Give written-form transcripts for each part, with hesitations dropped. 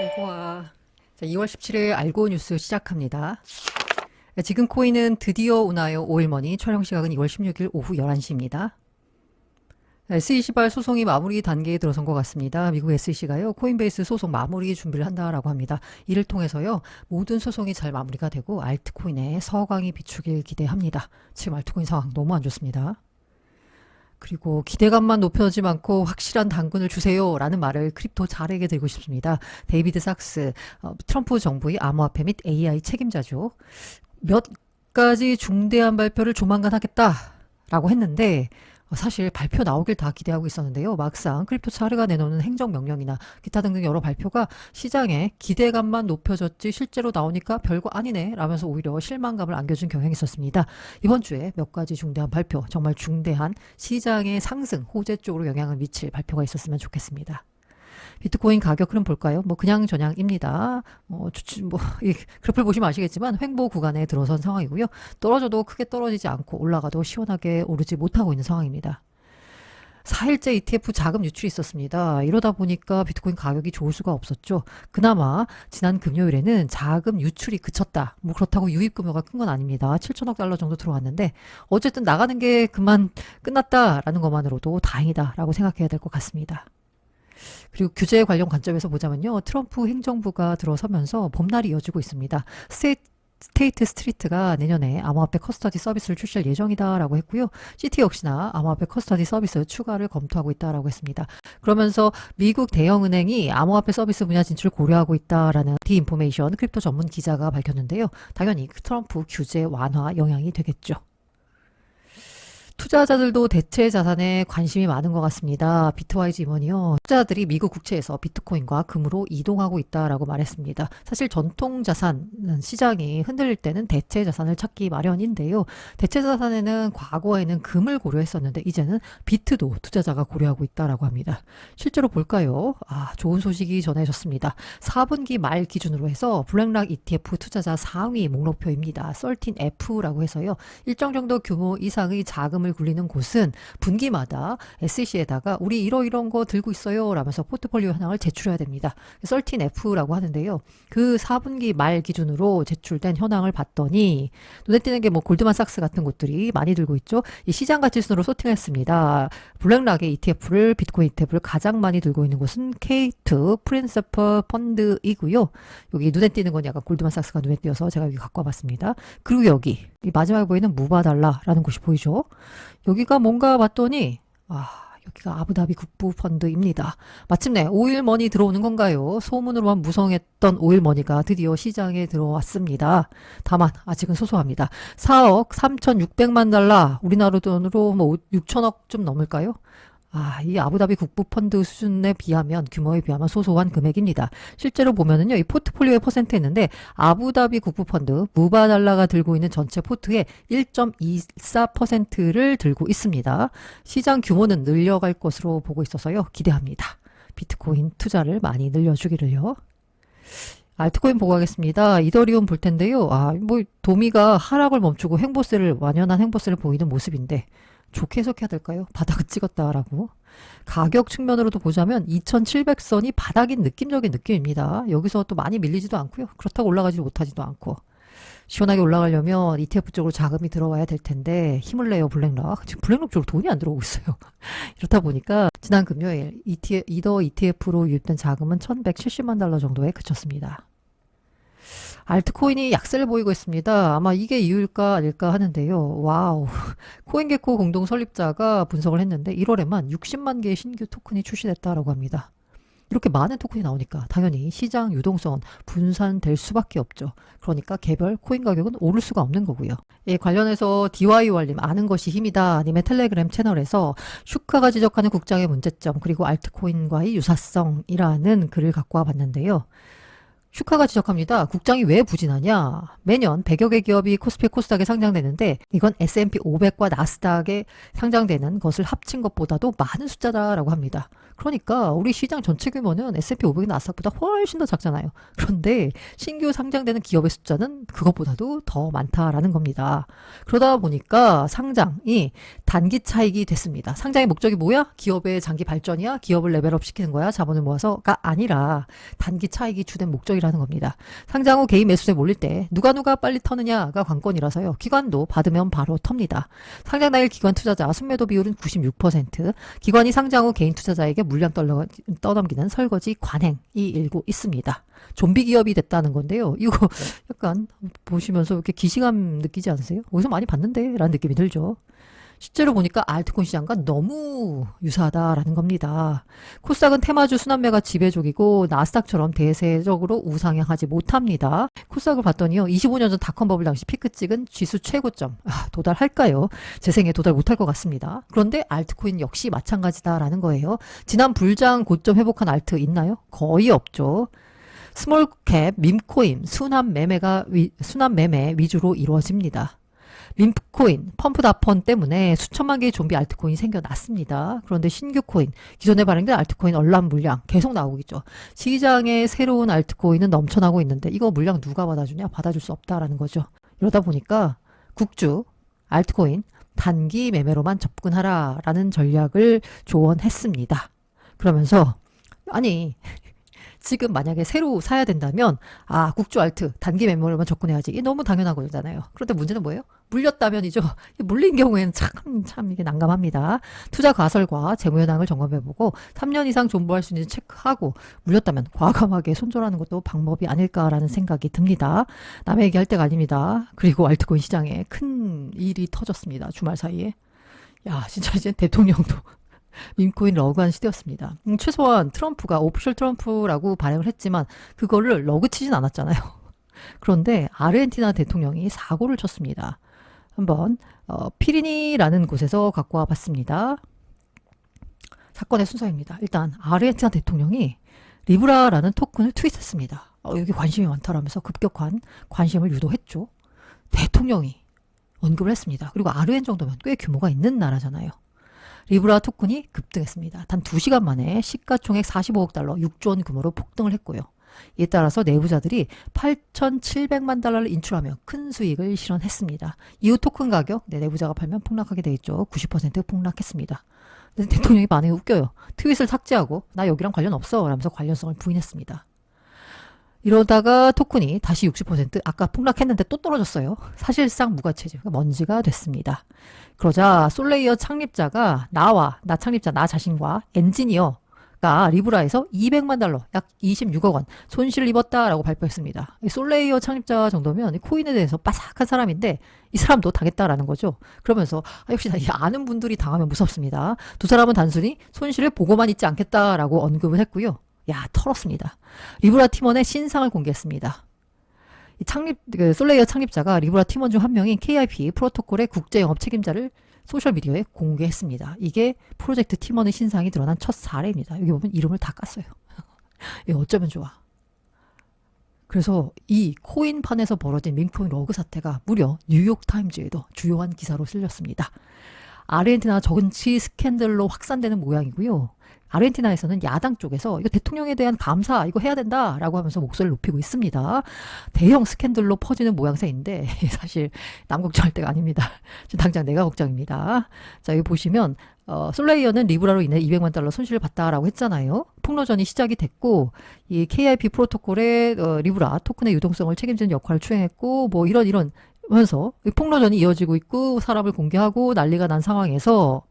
아이고와. 자, 2월 17일 알고 뉴스 시작합니다. 지금 코인은 드디어 오나요? 오일머니 촬영 시각은 2월 16일 오후 11시입니다. SEC발 소송이 마무리 단계에 들어선 것 같습니다. 미국 SEC가요, 코인베이스 소송 마무리 준비를 한다라고 합니다. 이를 통해서요, 모든 소송이 잘 마무리가 되고 알트코인의 서광이 비추길 기대합니다. 지금 알트코인 상황 너무 안 좋습니다. 그리고 기대감만 높여지지 않고 확실한 당근을 주세요 라는 말을 크립토 잘에게 드리고 싶습니다. 데이비드 sak스, 트럼프 정부의 암호화폐 및 AI 책임자죠. 몇 가지 중대한 발표를 조만간 하겠다라고 했는데 사실 발표 나오길 다 기대하고 있었는데요. 막상 크립토 차르가 내놓는 행정명령이나 기타 등등 여러 발표가 시장에 기대감만 높여졌지 실제로 나오니까 별거 아니네 라면서 오히려 실망감을 안겨준 경향이 있었습니다. 이번 주에 몇 가지 중대한 발표, 정말 중대한 시장의 상승, 호재 쪽으로 영향을 미칠 발표가 있었으면 좋겠습니다. 비트코인 가격 흐름 볼까요? 그냥 저냥입니다. 이 그래프를 보시면 아시겠지만 횡보 구간에 들어선 상황이고요. 떨어져도 크게 떨어지지 않고 올라가도 시원하게 오르지 못하고 있는 상황입니다. 4일째 ETF 자금 유출이 있었습니다. 이러다 보니까 비트코인 가격이 좋을 수가 없었죠. 그나마 지난 금요일에는 자금 유출이 그쳤다. 그렇다고 유입 규모가 큰 건 아닙니다. 7천억 달러 정도 들어왔는데 어쨌든 나가는 게 그만 끝났다라는 것만으로도 다행이다라고 생각해야 될 것 같습니다. 그리고 규제 관련 관점에서 보자면요. 트럼프 행정부가 들어서면서 봄날이 이어지고 있습니다. 스테이트 스트리트가 내년에 암호화폐 커스터디 서비스를 출시할 예정이다라고 했고요. 시티 역시나 암호화폐 커스터디 서비스 추가를 검토하고 있다라고 했습니다. 그러면서 미국 대형은행이 암호화폐 서비스 분야 진출을 고려하고 있다라는 디인포메이션 크립토 전문 기자가 밝혔는데요. 당연히 트럼프 규제 완화 영향이 되겠죠. 투자자들도 대체 자산에 관심이 많은 것 같습니다. 비트와이즈 임원이요. 투자자들이 미국 국채에서 비트코인과 금으로 이동하고 있다라고 말했습니다. 사실 전통 자산 시장이 흔들릴 때는 대체 자산을 찾기 마련인데요. 대체 자산에는 과거에는 금을 고려했었는데 이제는 비트도 투자자가 고려하고 있다라고 합니다. 실제로 볼까요? 좋은 소식이 전해졌습니다. 4분기 말 기준으로 해서 블랙락 ETF 투자자 상위 목록표입니다. 13F라고 해서요. 일정 정도 규모 이상의 자금을 굴리는 곳은 분기마다 SEC에다가 우리 이런 거 들고 있어요 라면서 포트폴리오 현황을 제출해야 됩니다. 13F라고 하는데요. 그 4분기 말 기준으로 제출된 현황을 봤더니 눈에 띄는 게 골드만삭스 같은 곳들이 많이 들고 있죠. 이 시장 가치 순으로 소팅했습니다. 블랙락의 ETF를 비트코인 ETF를 가장 많이 들고 있는 곳은 K2 프린시플 펀드이고요. 여기 눈에 띄는 건 약간 골드만삭스가 눈에 띄어서 제가 여기 갖고 와봤습니다. 그리고 여기 이 마지막에 보이는 무바달라라는 곳이 보이죠. 여기가 뭔가 봤더니 여기가 아부다비 국부펀드입니다. 마침내 오일머니 들어오는 건가요? 소문으로만 무성했던 오일머니가 드디어 시장에 들어왔습니다. 다만 아직은 소소합니다. 4억 3,600만 달러, 우리나라 돈으로 6천억 좀 넘을까요? 이 아부다비 국부펀드 수준에 비하면, 규모에 비하면 소소한 금액입니다. 실제로 보면은요, 이 포트폴리오의 퍼센트 있는데, 아부다비 국부펀드, 무바달라가 들고 있는 전체 포트의 1.24%를 들고 있습니다. 시장 규모는 늘려갈 것으로 보고 있어서요, 기대합니다. 비트코인 투자를 많이 늘려주기를요. 알트코인 보고 가겠습니다. 이더리움 볼 텐데요. 도미가 하락을 멈추고 완연한 횡보세를 보이는 모습인데, 좋게 해석해야 될까요? 바닥을 찍었다라고. 가격 측면으로도 보자면 2700선이 바닥인 느낌적인 느낌입니다. 여기서 또 많이 밀리지도 않고요. 그렇다고 올라가지 못하지도 않고. 시원하게 올라가려면 ETF 쪽으로 자금이 들어와야 될 텐데 힘을 내요 블랙락. 지금 블랙락 쪽으로 돈이 안 들어오고 있어요. 이렇다 보니까 지난 금요일 이더 ETF로 유입된 자금은 1170만 달러 정도에 그쳤습니다. 알트코인이 약세를 보이고 있습니다. 아마 이게 이유일까 아닐까 하는데요. 와우. 코인게코 공동 설립자가 분석을 했는데 1월에만 60만 개의 신규 토큰이 출시됐다라고 합니다. 이렇게 많은 토큰이 나오니까 당연히 시장 유동성은 분산될 수밖에 없죠. 그러니까 개별 코인 가격은 오를 수가 없는 거고요. 예, 관련해서 DYOR님 아는 것이 힘이다 님의 텔레그램 채널에서 슈카가 지적하는 국장의 문제점 그리고 알트코인과의 유사성이라는 글을 갖고 와봤는데요. 슈카가 지적합니다. 국장이 왜 부진하냐? 매년 100여 개 기업이 코스피 코스닥에 상장되는데 이건 S&P 500과 나스닥에 상장되는 것을 합친 것보다도 많은 숫자다라고 합니다. 그러니까 우리 시장 전체 규모는 S&P 500 나스닥보다 훨씬 더 작잖아요. 그런데 신규 상장되는 기업의 숫자는 그것보다도 더 많다라는 겁니다. 그러다 보니까 상장이 단기 차익이 됐습니다. 상장의 목적이 뭐야? 기업의 장기 발전이야? 기업을 레벨업 시키는 거야? 자본을 모아서가 아니라 단기 차익이 주된 목적이라는 겁니다. 상장 후 개인 매수세 몰릴 때 누가 빨리 터느냐가 관건이라서요. 기관도 받으면 바로 텁니다. 상장 당일 기관 투자자 순매도 비율은 96%, 기관이 상장 후 개인 투자자에게 물량 떠넘기는 설거지 관행이 일고 있습니다. 좀비 기업이 됐다는 건데요. 이거 약간 보시면서 이렇게 기시감 느끼지 않으세요? 어디서 많이 봤는데? 라는 느낌이 들죠. 실제로 보니까 알트코인 시장과 너무 유사하다라는 겁니다. 코스닥은 테마주 순환매가 지배적이고 나스닥처럼 대세적으로 우상향하지 못합니다. 코스닥을 봤더니요. 25년 전 닷컴 버블 당시 피크 찍은 지수 최고점 도달할까요? 제 생에 도달 못할 것 같습니다. 그런데 알트코인 역시 마찬가지다라는 거예요. 지난 불장 고점 회복한 알트 있나요? 거의 없죠. 스몰캡 밈코인 순환 매매 위주로 이루어집니다. 밈코인, 펌프다펀 때문에 수천만 개의 좀비 알트코인이 생겨났습니다. 그런데 신규 코인, 기존에 발행된 알트코인 얼람 물량 계속 나오고 있죠. 시장에 새로운 알트코인은 넘쳐나고 있는데 이거 물량 누가 받아주냐? 받아줄 수 없다라는 거죠. 이러다 보니까 국주, 알트코인, 단기 매매로만 접근하라라는 전략을 조언했습니다. 그러면서 아니 지금 만약에 새로 사야 된다면 국주 알트 단기 매매로만 접근해야지. 이게 너무 당연한 거잖아요. 그런데 문제는 뭐예요? 물렸다면이죠. 물린 경우에는 참 이게 난감합니다. 투자 가설과 재무 현황을 점검해보고 3년 이상 존버할 수 있는지 체크하고 물렸다면 과감하게 손절하는 것도 방법이 아닐까라는 생각이 듭니다. 남의 얘기할 때가 아닙니다. 그리고 알트코인 시장에 큰 일이 터졌습니다. 주말 사이에. 야 진짜 이제 대통령도 밈코인 러그한 시대였습니다. 최소한 트럼프가 오피셜 트럼프라고 발행을 했지만 그거를 러그 치진 않았잖아요. 그런데 아르헨티나 대통령이 사고를 쳤습니다. 한번 피리니라는 곳에서 갖고 와 봤습니다. 사건의 순서입니다. 일단 아르헨티나 대통령이 리브라라는 토큰을 트윗했습니다. 여기 관심이 많다라면서 급격한 관심을 유도했죠. 대통령이 언급을 했습니다. 그리고 아르헨 정도면 꽤 규모가 있는 나라잖아요. 리브라 토큰이 급등했습니다. 단 2시간 만에 시가총액 45억 달러, 6조 원 규모로 폭등을 했고요. 이에 따라서 내부자들이 8,700만 달러를 인출하며 큰 수익을 실현했습니다. 이후 토큰 가격, 내부자가 팔면 폭락하게 돼 있죠. 90% 폭락했습니다. 근데 대통령이 반응이 웃겨요. 트윗을 삭제하고 나 여기랑 관련 없어 라면서 관련성을 부인했습니다. 이러다가 토큰이 다시 60% 아까 폭락했는데 또 떨어졌어요. 사실상 무가치죠. 먼지가 됐습니다. 그러자 솔레이어 창립자가 나 창립자 나 자신과 엔지니어가 리브라에서 200만 달러 약 26억 원 손실을 입었다라고 발표했습니다. 솔레이어 창립자 정도면 코인에 대해서 빠삭한 사람인데 이 사람도 당했다라는 거죠. 그러면서 역시 아는 분들이 당하면 무섭습니다. 두 사람은 단순히 손실을 보고만 있지 않겠다라고 언급을 했고요. 털었습니다. 리브라 팀원의 신상을 공개했습니다. 솔레이어 창립자가 리브라 팀원 중 한 명인 KIP 프로토콜의 국제 영업 책임자를 소셜미디어에 공개했습니다. 이게 프로젝트 팀원의 신상이 드러난 첫 사례입니다. 여기 보면 이름을 다 깠어요. 이거 어쩌면 좋아. 그래서 이 코인판에서 벌어진 밈코인 러그 사태가 무려 뉴욕타임즈에도 주요한 기사로 실렸습니다. 아르헨티나 정치 스캔들로 확산되는 모양이고요. 아르헨티나에서는 야당 쪽에서 이거 대통령에 대한 감사 이거 해야 된다라고 하면서 목소리를 높이고 있습니다. 대형 스캔들로 퍼지는 모양새인데 사실 남 걱정할 때가 아닙니다. 지금 당장 내가 걱정입니다. 자 여기 보시면 솔레이어는 리브라로 인해 200만 달러 손실을 봤다라고 했잖아요. 폭로전이 시작이 됐고 이 KIP 프로토콜의 리브라 토큰의 유동성을 책임지는 역할을 수행했고 뭐 이런 하면서 폭로전이 이어지고 있고 사람을 공개하고 난리가 난 상황에서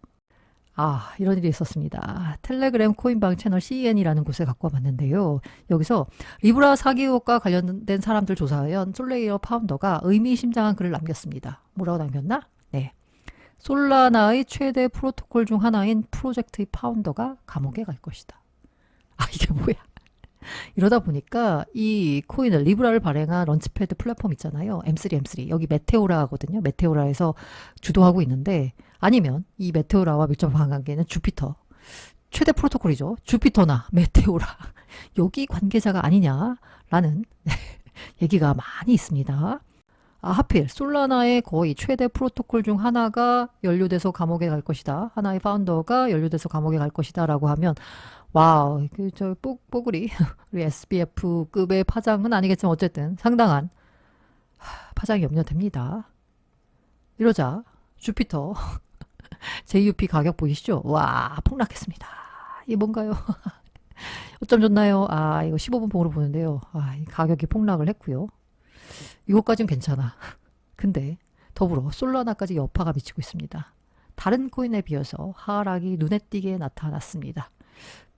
이런 일이 있었습니다. 텔레그램 코인방 채널 CN이라는 곳에 갖고 와봤는데요. 여기서 리브라 사기 의혹과 관련된 사람들 조사한 솔레이어 파운더가 의미심장한 글을 남겼습니다. 뭐라고 남겼나? 네. 솔라나의 최대 프로토콜 중 하나인 프로젝트의 파운더가 감옥에 갈 것이다. 이게 뭐야? 이러다 보니까 이 코인을 리브라를 발행한 런치패드 플랫폼 있잖아요. M3 여기 메테오라거든요. 메테오라에서 주도하고 있는데 아니면 이 메테오라와 밀접한 관계는 주피터 최대 프로토콜이죠. 주피터나 메테오라 여기 관계자가 아니냐라는 얘기가 많이 있습니다. 하필 솔라나의 거의 최대 프로토콜 중 하나가 연루돼서 감옥에 갈 것이다. 하나의 파운더가 연루돼서 감옥에 갈 것이다 라고 하면 와우, 저 뽀글이 우리 SBF급의 파장은 아니겠지만 어쨌든 상당한 파장이 염려됩니다. 이러자 주피터 JUP 가격 보이시죠? 와, 폭락했습니다. 이게 뭔가요? 어쩜 좋나요? 아, 이거 15분 봉으로 보는데요. 아, 이 가격이 폭락을 했고요. 이것까진 괜찮아. 근데 더불어 솔라나까지 여파가 미치고 있습니다. 다른 코인에 비해서 하락이 눈에 띄게 나타났습니다.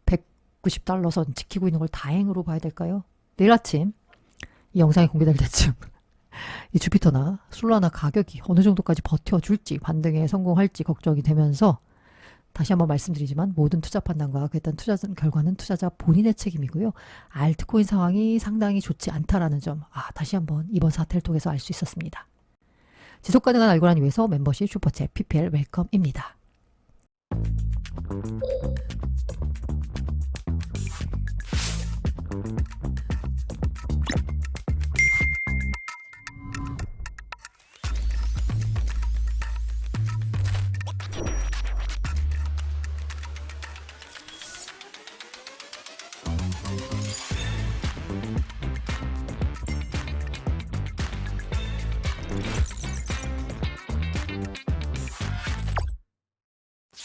190달러 선 지키고 있는 걸 다행으로 봐야 될까요? 내일 아침 이 영상이 공개될 때쯤 이 주피터나 솔라나 가격이 어느 정도까지 버텨줄지 반등에 성공할지 걱정이 되면서 다시 한번 말씀드리지만 모든 투자 판단과 그랬던 투자 결과는 투자자 본인의 책임이고요. 알트코인 상황이 상당히 좋지 않다라는 점 다시 한번 이번 사태를 통해서 알 수 있었습니다. 지속 가능한 알고라는 위해서 멤버십 슈퍼챗 PPL 웰컴입니다.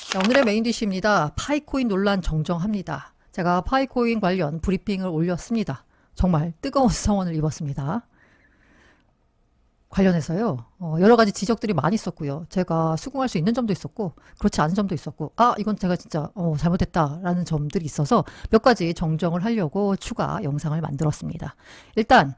자, 오늘의 메인 디시입니다. 파이코인 논란 정정합니다. 제가 파이코인 관련 브리핑을 올렸습니다. 정말 뜨거운 성원을 입었습니다. 관련해서요. 여러 가지 지적들이 많이 있었고요. 제가 수긍할 수 있는 점도 있었고 그렇지 않은 점도 있었고 이건 제가 진짜 잘못했다라는 점들이 있어서 몇 가지 정정을 하려고 추가 영상을 만들었습니다. 일단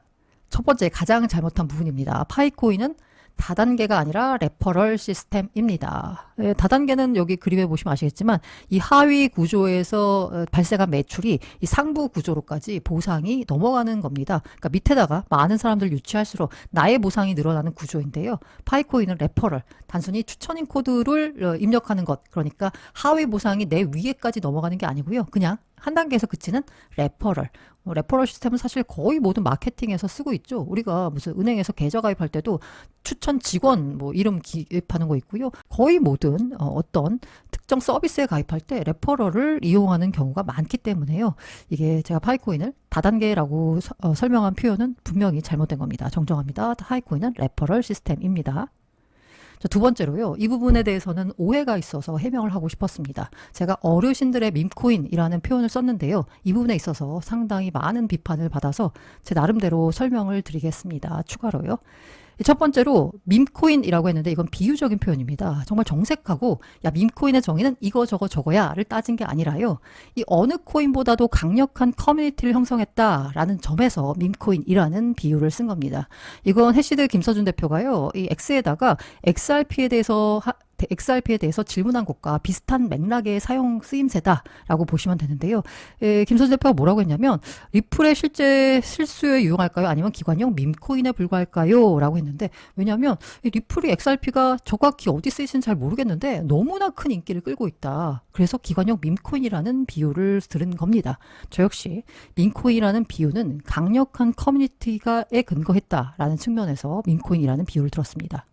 첫 번째 가장 잘못한 부분입니다. 파이코인은 다단계가 아니라 레퍼럴 시스템입니다. 다단계는 여기 그림에 보시면 아시겠지만 이 하위 구조에서 발생한 매출이 이 상부 구조로까지 보상이 넘어가는 겁니다. 그러니까 밑에다가 많은 사람들 유치할수록 나의 보상이 늘어나는 구조인데요. 파이코인은 레퍼럴, 단순히 추천인 코드를 입력하는 것, 그러니까 하위 보상이 내 위에까지 넘어가는 게 아니고요. 그냥 한 단계에서 그치는 레퍼럴. 레퍼럴 시스템은 사실 거의 모든 마케팅에서 쓰고 있죠. 우리가 무슨 은행에서 계좌 가입할 때도 추천 직원 이름 기입하는 거 있고요. 거의 모든 어떤 특정 서비스에 가입할 때 레퍼럴을 이용하는 경우가 많기 때문에요. 이게 제가 파이코인을 다단계라고 설명한 표현은 분명히 잘못된 겁니다. 정정합니다. 파이코인은 레퍼럴 시스템입니다. 두 번째로요. 이 부분에 대해서는 오해가 있어서 해명을 하고 싶었습니다. 제가 어르신들의 밈코인이라는 표현을 썼는데요. 이 부분에 있어서 상당히 많은 비판을 받아서 제 나름대로 설명을 드리겠습니다. 추가로요. 첫 번째로 밈코인이라고 했는데 이건 비유적인 표현입니다. 정말 정색하고 밈코인의 정의는 이거 저거 저거야를 따진 게 아니라요. 이 어느 코인보다도 강력한 커뮤니티를 형성했다라는 점에서 밈코인이라는 비유를 쓴 겁니다. 이건 해시드 김서준 대표가요. 이 X에다가 XRP에 대해서 질문한 것과 비슷한 맥락의 사용 쓰임새다라고 보시면 되는데요. 김서준 대표가 뭐라고 했냐면 리플의 실제 실수에 유용할까요? 아니면 기관용 밈코인에 불과할까요? 라고 했는데 왜냐하면 리플이 XRP가 정확히 어디 쓰이는지 잘 모르겠는데 너무나 큰 인기를 끌고 있다. 그래서 기관용 밈코인이라는 비유를 들은 겁니다. 저 역시 밈코인이라는 비유는 강력한 커뮤니티가에 근거했다라는 측면에서 밈코인이라는 비유를 들었습니다.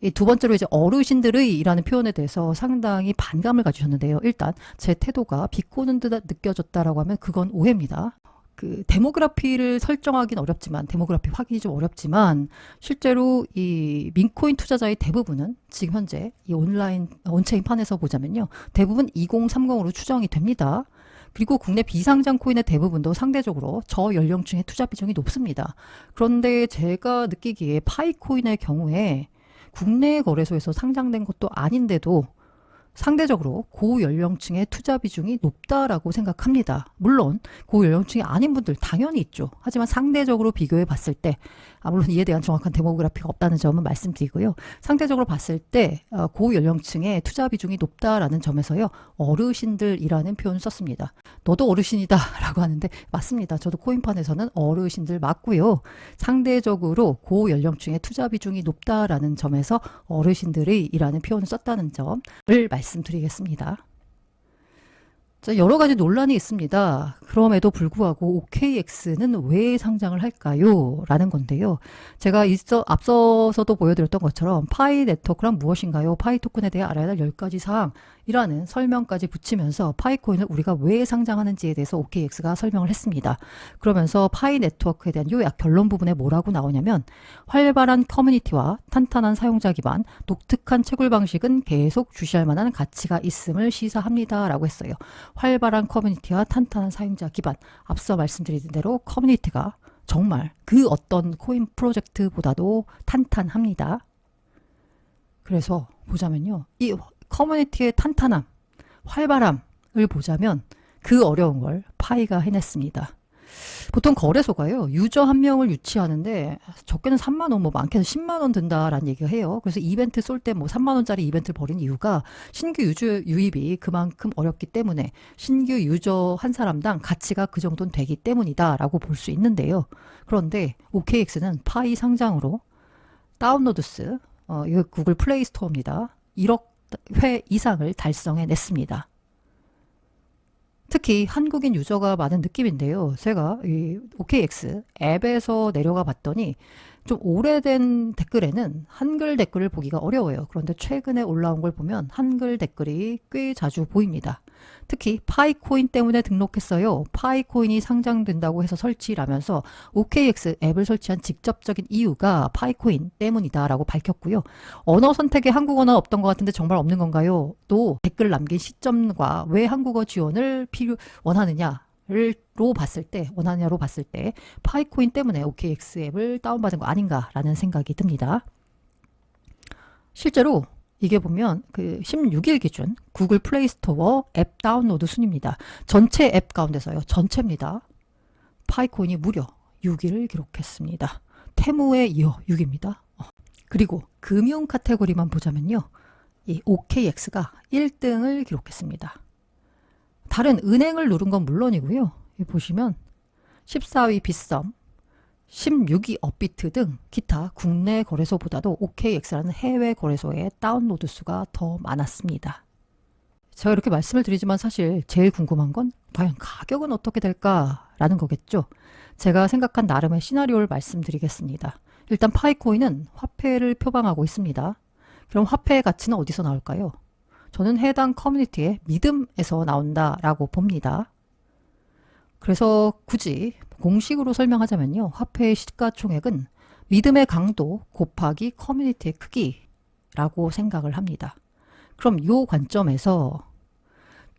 이 두 번째로 이제 어르신들의 이라는 표현에 대해서 상당히 반감을 가지셨는데요. 일단 제 태도가 비꼬는 듯 느껴졌다라고 하면 그건 오해입니다. 그 데모그래피를 설정하기는 어렵지만 데모그래피 확인이 좀 어렵지만 실제로 이 민코인 투자자의 대부분은 지금 현재 이 온라인 온체인 판에서 보자면요. 대부분 2030으로 추정이 됩니다. 그리고 국내 비상장 코인의 대부분도 상대적으로 저연령층의 투자 비중이 높습니다. 그런데 제가 느끼기에 파이코인의 경우에 국내 거래소에서 상장된 것도 아닌데도 상대적으로 고연령층의 투자 비중이 높다라고 생각합니다. 물론 고연령층이 아닌 분들 당연히 있죠. 하지만 상대적으로 비교해 봤을 때 물론 이에 대한 정확한 데모그래피가 없다는 점은 말씀드리고요. 상대적으로 봤을 때 고연령층의 투자 비중이 높다라는 점에서요. 어르신들이라는 표현을 썼습니다. 너도 어르신이다 라고 하는데 맞습니다. 저도 코인판에서는 어르신들 맞고요. 상대적으로 고연령층의 투자 비중이 높다라는 점에서 어르신들의 이라는 표현을 썼다는 점을 말씀드리겠습니다. 자, 여러 가지 논란이 있습니다. 그럼에도 불구하고 OKX는 왜 상장을 할까요? 라는 건데요. 제가 앞서서도 보여드렸던 것처럼 파이 네트워크란 무엇인가요? 파이 토큰에 대해 알아야 할 10가지 사항이라는 설명까지 붙이면서 파이코인을 우리가 왜 상장하는지에 대해서 OKX가 설명을 했습니다. 그러면서 파이 네트워크에 대한 요약 결론 부분에 뭐라고 나오냐면 활발한 커뮤니티와 탄탄한 사용자 기반, 독특한 채굴 방식은 계속 주시할 만한 가치가 있음을 시사합니다. 라고 했어요. 활발한 커뮤니티와 탄탄한 사용자 기반. 앞서 말씀드린 대로 커뮤니티가 정말 그 어떤 코인 프로젝트보다도 탄탄합니다. 그래서 보자면요. 이 커뮤니티의 탄탄함, 활발함을 보자면 그 어려운 걸 파이가 해냈습니다. 보통 거래소가요, 유저 한 명을 유치하는데 적게는 3만 원, 뭐 많게는 10만 원 든다라는 얘기가 해요. 그래서 이벤트 쏠 때 뭐 3만 원짜리 이벤트를 벌인 이유가 신규 유저 유입이 그만큼 어렵기 때문에 신규 유저 한 사람당 가치가 그 정도는 되기 때문이다라고 볼 수 있는데요. 그런데 OKX는 파이 상장으로 다운로드 수, 이거 구글 플레이 스토어입니다. 1억 회 이상을 달성해냈습니다. 특히 한국인 유저가 많은 느낌인데요. 제가 이 OKX 앱에서 내려가 봤더니 좀 오래된 댓글에는 한글 댓글을 보기가 어려워요. 그런데 최근에 올라온 걸 보면 한글 댓글이 꽤 자주 보입니다. 특히 파이코인 때문에 등록했어요. 파이코인이 상장된다고 해서 설치라면서 OKX 앱을 설치한 직접적인 이유가 파이코인 때문이다라고 밝혔고요. 언어 선택에 한국어는 없던 것 같은데 정말 없는 건가요? 또 댓글 남긴 시점과 왜 한국어 지원을 원하느냐로 봤을 때 파이코인 때문에 OKX 앱을 다운받은 거 아닌가라는 생각이 듭니다. 실제로 이게 보면 그 16일 기준 구글 플레이 스토어 앱 다운로드 순입니다. 전체 앱 가운데서요. 전체입니다. 파이코인이 무려 6위를 기록했습니다. 테무에 이어 6위입니다. 그리고 금융 카테고리만 보자면요. 이 OKX가 1등을 기록했습니다. 다른 은행을 누른 건 물론이고요. 여기 보시면 14위 빗썸, 16위 업비트 등 기타 국내 거래소보다도 OKX라는 해외 거래소의 다운로드 수가 더 많았습니다. 제가 이렇게 말씀을 드리지만 사실 제일 궁금한 건 과연 가격은 어떻게 될까라는 거겠죠. 제가 생각한 나름의 시나리오를 말씀드리겠습니다. 일단 파이코인은 화폐를 표방하고 있습니다. 그럼 화폐의 가치는 어디서 나올까요? 저는 해당 커뮤니티의 믿음에서 나온다라고 봅니다. 그래서 굳이 공식으로 설명하자면요. 화폐의 시가총액은 믿음의 강도 곱하기 커뮤니티의 크기라고 생각을 합니다. 그럼 이 관점에서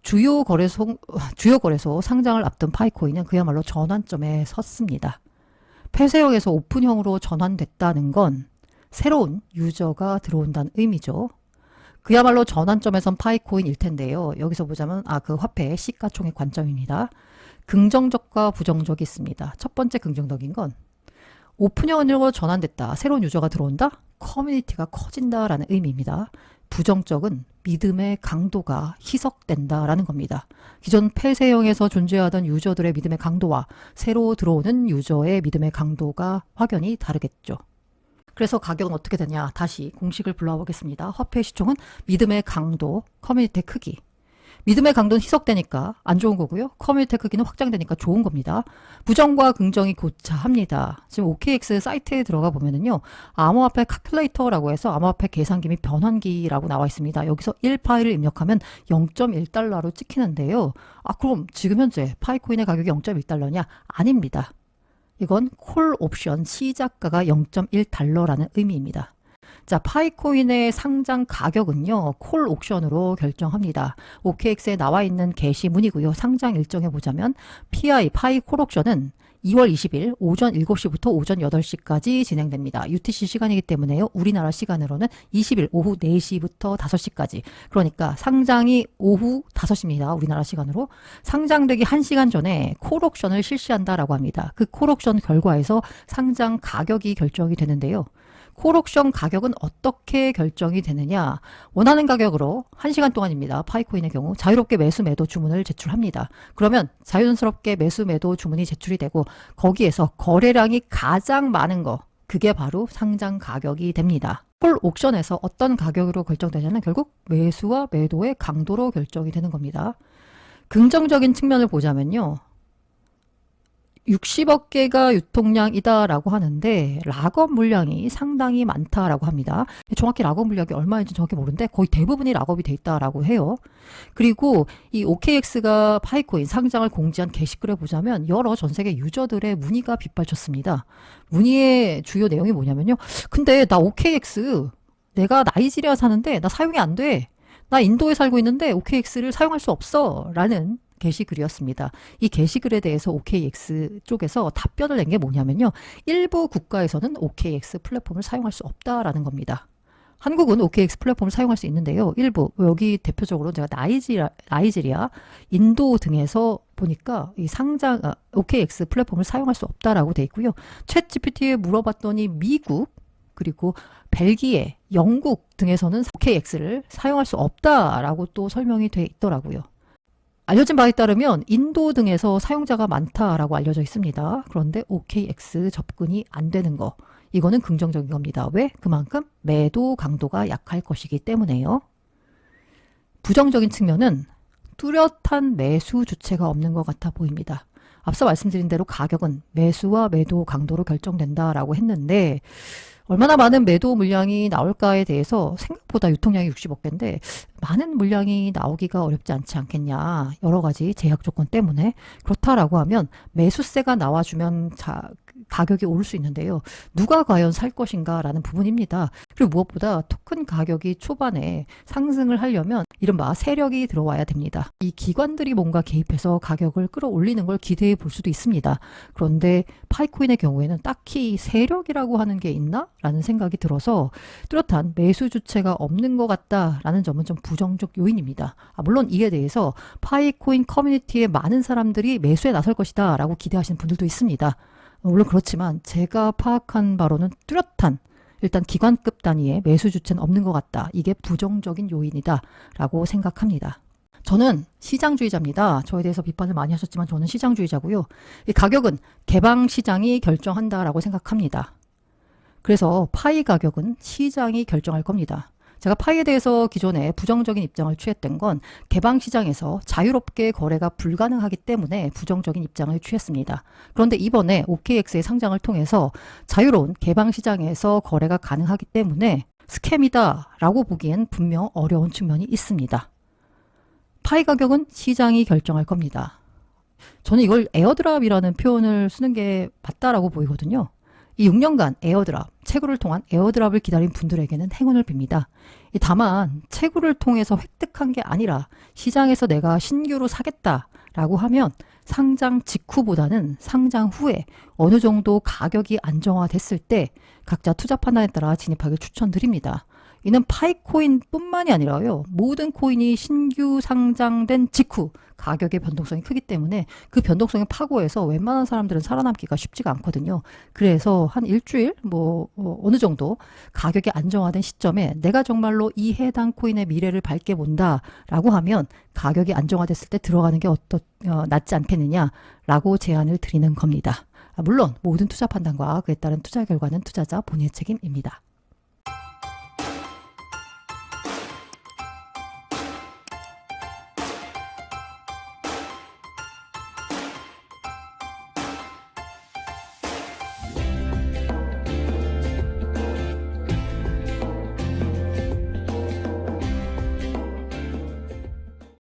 주요 거래소 상장을 앞둔 파이코인은 그야말로 전환점에 섰습니다. 폐쇄형에서 오픈형으로 전환됐다는 건 새로운 유저가 들어온다는 의미죠. 그야말로 전환점에선 파이코인일 텐데요. 여기서 보자면 그 화폐의 시가총액 관점입니다. 긍정적과 부정적이 있습니다. 첫 번째 긍정적인 건 오픈형으로 전환됐다. 새로운 유저가 들어온다. 커뮤니티가 커진다라는 의미입니다. 부정적은 믿음의 강도가 희석된다라는 겁니다. 기존 폐쇄형에서 존재하던 유저들의 믿음의 강도와 새로 들어오는 유저의 믿음의 강도가 확연히 다르겠죠. 그래서 가격은 어떻게 되냐? 다시 공식을 불러보겠습니다. 화폐 시총은 믿음의 강도, 커뮤니티 크기. 믿음의 강도는 희석되니까 안 좋은 거고요. 커뮤니티 크기는 확장되니까 좋은 겁니다. 부정과 긍정이 교차합니다. 지금 OKX 사이트에 들어가 보면은요. 암호화폐 칼큘레이터라고 해서 암호화폐 계산기 및 변환기라고 나와 있습니다. 여기서 1파이를 입력하면 0.1달러로 찍히는데요. 그럼 지금 현재 파이코인의 가격이 0.1달러냐? 아닙니다. 이건 콜 옵션 시작가가 0.1달러라는 의미입니다. 자, 파이코인의 상장 가격은요, 콜 옵션으로 결정합니다. OKX에 나와 있는 게시문이고요. 상장 일정에 보자면 파이 콜 옵션은 2월 20일 오전 7시부터 오전 8시까지 진행됩니다. UTC 시간이기 때문에요. 우리나라 시간으로는 20일 오후 4시부터 5시까지. 그러니까 상장이 오후 5시입니다. 우리나라 시간으로. 상장되기 1시간 전에 콜 옵션을 실시한다라고 합니다. 그 콜 옵션 결과에서 상장 가격이 결정이 되는데요. 콜옵션 가격은 어떻게 결정이 되느냐? 원하는 가격으로 1시간 동안입니다. 파이코인의 경우 자유롭게 매수 매도 주문을 제출합니다. 그러면 자연스럽게 매수 매도 주문이 제출이 되고 거기에서 거래량이 가장 많은 거 그게 바로 상장 가격이 됩니다. 콜 옵션에서 어떤 가격으로 결정되냐면 결국 매수와 매도의 강도로 결정이 되는 겁니다. 긍정적인 측면을 보자면요. 60억 개가 유통량이다라고 하는데 락업 물량이 상당히 많다라고 합니다. 정확히 락업 물량이 얼마인지 정확히 모르는데 거의 대부분이 락업이 돼 있다라고 해요. 그리고 이 OKX가 파이코인 상장을 공지한 게시글에 보자면 여러 전 세계 유저들의 문의가 빗발쳤습니다. 문의의 주요 내용이 뭐냐면요. 근데 나 OKX 내가 나이지리아 사는데 나 사용이 안 돼. 나 인도에 살고 있는데 OKX를 사용할 수 없어. 라는 게시글이었습니다. 이 게시글에 대해서 OKX 쪽에서 답변을 낸 게 뭐냐면요. 일부 국가에서는 OKX 플랫폼을 사용할 수 없다라는 겁니다. 한국은 OKX 플랫폼을 사용할 수 있는데요. 일부 여기 대표적으로 제가 나이지리아, 인도 등에서 보니까 이 상장 OKX 플랫폼을 사용할 수 없다라고 돼 있고요. 챗 GPT에 물어봤더니 미국 그리고 벨기에, 영국 등에서는 OKX를 사용할 수 없다라고 또 설명이 돼 있더라고요. 알려진 바에 따르면 인도 등에서 사용자가 많다라고 알려져 있습니다. 그런데 OKX 접근이 안 되는 거. 이거는 긍정적인 겁니다. 왜? 그만큼 매도 강도가 약할 것이기 때문에요. 부정적인 측면은 뚜렷한 매수 주체가 없는 것 같아 보입니다. 앞서 말씀드린 대로 가격은 매수와 매도 강도로 결정된다라고 했는데 얼마나 많은 매도 물량이 나올까에 대해서 생각보다 유통량이 60억 개인데 많은 물량이 나오기가 어렵지 않지 않겠냐. 여러 가지 제약 조건 때문에. 그렇다라고 하면 매수세가 나와주면 가격이 오를 수 있는데요. 누가 과연 살 것인가 라는 부분입니다. 그리고 무엇보다 토큰 가격이 초반에 상승을 하려면 이른바 세력이 들어와야 됩니다. 이 기관들이 뭔가 개입해서 가격을 끌어올리는 걸 기대해 볼 수도 있습니다. 그런데 파이코인의 경우에는 딱히 세력이라고 하는 게 있나? 라는 생각이 들어서 뚜렷한 매수 주체가 없는 것 같다라는 점은 좀 부정적 요인입니다. 물론 이에 대해서 파이코인 커뮤니티에 많은 사람들이 매수에 나설 것이다 라고 기대하시는 분들도 있습니다. 물론 그렇지만 제가 파악한 바로는 뚜렷한 일단 기관급 단위의 매수 주체는 없는 것 같다. 이게 부정적인 요인이다 라고 생각합니다. 저는 시장주의자입니다. 저에 대해서 비판을 많이 하셨지만 저는 시장주의자고요. 이 가격은 개방 시장이 결정한다라고 생각합니다. 그래서 파이 가격은 시장이 결정할 겁니다. 제가 파이에 대해서 기존에 부정적인 입장을 취했던 건 개방 시장에서 자유롭게 거래가 불가능하기 때문에 부정적인 입장을 취했습니다. 그런데 이번에 OKX의 상장을 통해서 자유로운 개방 시장에서 거래가 가능하기 때문에 스캠이다 라고 보기엔 분명 어려운 측면이 있습니다. 파이 가격은 시장이 결정할 겁니다. 저는 이걸 에어드랍이라는 표현을 쓰는 게 맞다라고 보이거든요. 이 6년간 에어드랍, 채굴을 통한 에어드랍을 기다린 분들에게는 행운을 빕니다. 다만 채굴을 통해서 획득한 게 아니라 시장에서 내가 신규로 사겠다라고 하면 상장 직후보다는 상장 후에 어느 정도 가격이 안정화됐을 때 각자 투자 판단에 따라 진입하길 추천드립니다. 이는 파이코인 뿐만이 아니라요. 모든 코인이 신규 상장된 직후 가격의 변동성이 크기 때문에 그 변동성을 파고해서 웬만한 사람들은 살아남기가 쉽지가 않거든요. 그래서 한 일주일 어느 정도 가격이 안정화된 시점에 내가 정말로 이 해당 코인의 미래를 밝게 본다라고 하면 가격이 안정화됐을 때 들어가는 게 낫지 않겠느냐라고 제안을 드리는 겁니다. 물론 모든 투자 판단과 그에 따른 투자 결과는 투자자 본인의 책임입니다.